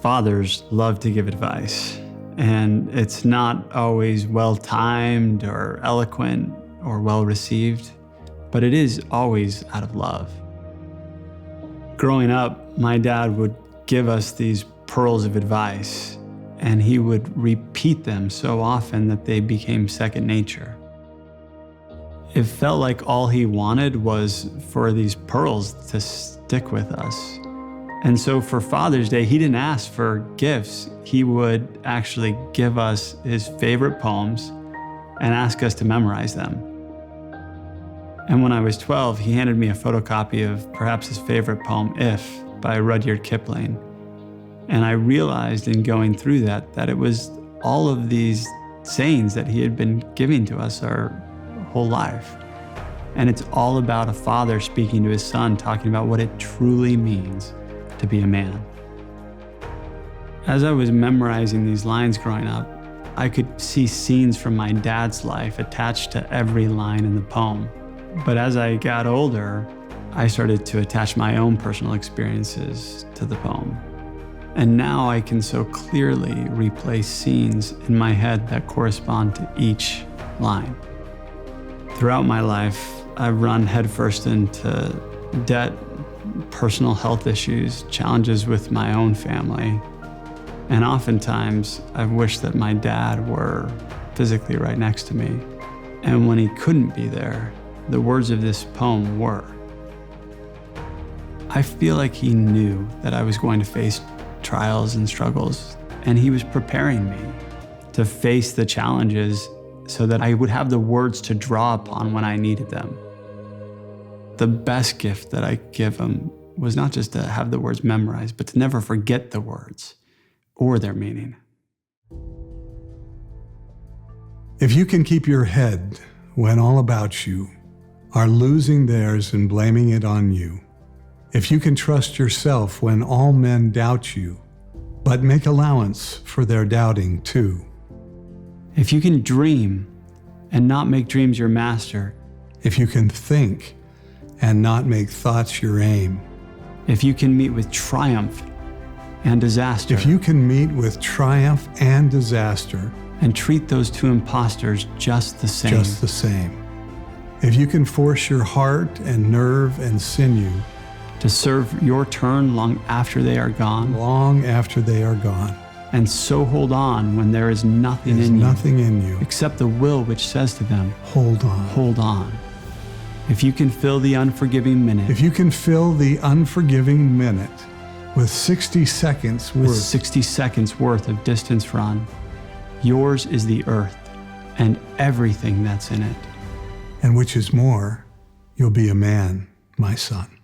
Fathers love to give advice, and it's not always well-timed or eloquent or well-received, but it is always out of love. Growing up, my dad would give us these pearls of advice, and he would repeat them so often that they became second nature. It felt like all he wanted was for these pearls to stick with us. And so for Father's Day, he didn't ask for gifts. He would actually give us his favorite poems and ask us to memorize them. And when I was 12, he handed me a photocopy of perhaps his favorite poem, If, by Rudyard Kipling. And I realized in going through that it was all of these sayings that he had been giving to us our whole life. And it's all about a father speaking to his son, talking about what it truly means to be a man. As I was memorizing these lines growing up, I could see scenes from my dad's life attached to every line in the poem. But as I got older, I started to attach my own personal experiences to the poem. And now I can so clearly replay scenes in my head that correspond to each line. Throughout my life, I've run headfirst into debt, personal health issues, challenges with my own family. And oftentimes, I've wished that my dad were physically right next to me. And when he couldn't be there, the words of this poem were. I feel like he knew that I was going to face trials and struggles, and he was preparing me to face the challenges so that I would have the words to draw upon when I needed them. The best gift that I give him was not just to have the words memorized, but to never forget the words or their meaning. If you can keep your head when all about you are losing theirs and blaming it on you, if you can trust yourself when all men doubt you, but make allowance for their doubting too. If you can dream and not make dreams your master, if you can think and not make thoughts your aim, if you can meet with triumph and disaster, if you can meet with triumph and disaster, and treat those two imposters just the same, if you can force your heart and nerve and sinew to serve your turn long after they are gone, and so hold on when there is nothing in you except the will which says to them, hold on. If you can fill the unforgiving minute, with 60 seconds worth of distance run, yours is the earth and everything that's in it. And which is more, you'll be a man, my son.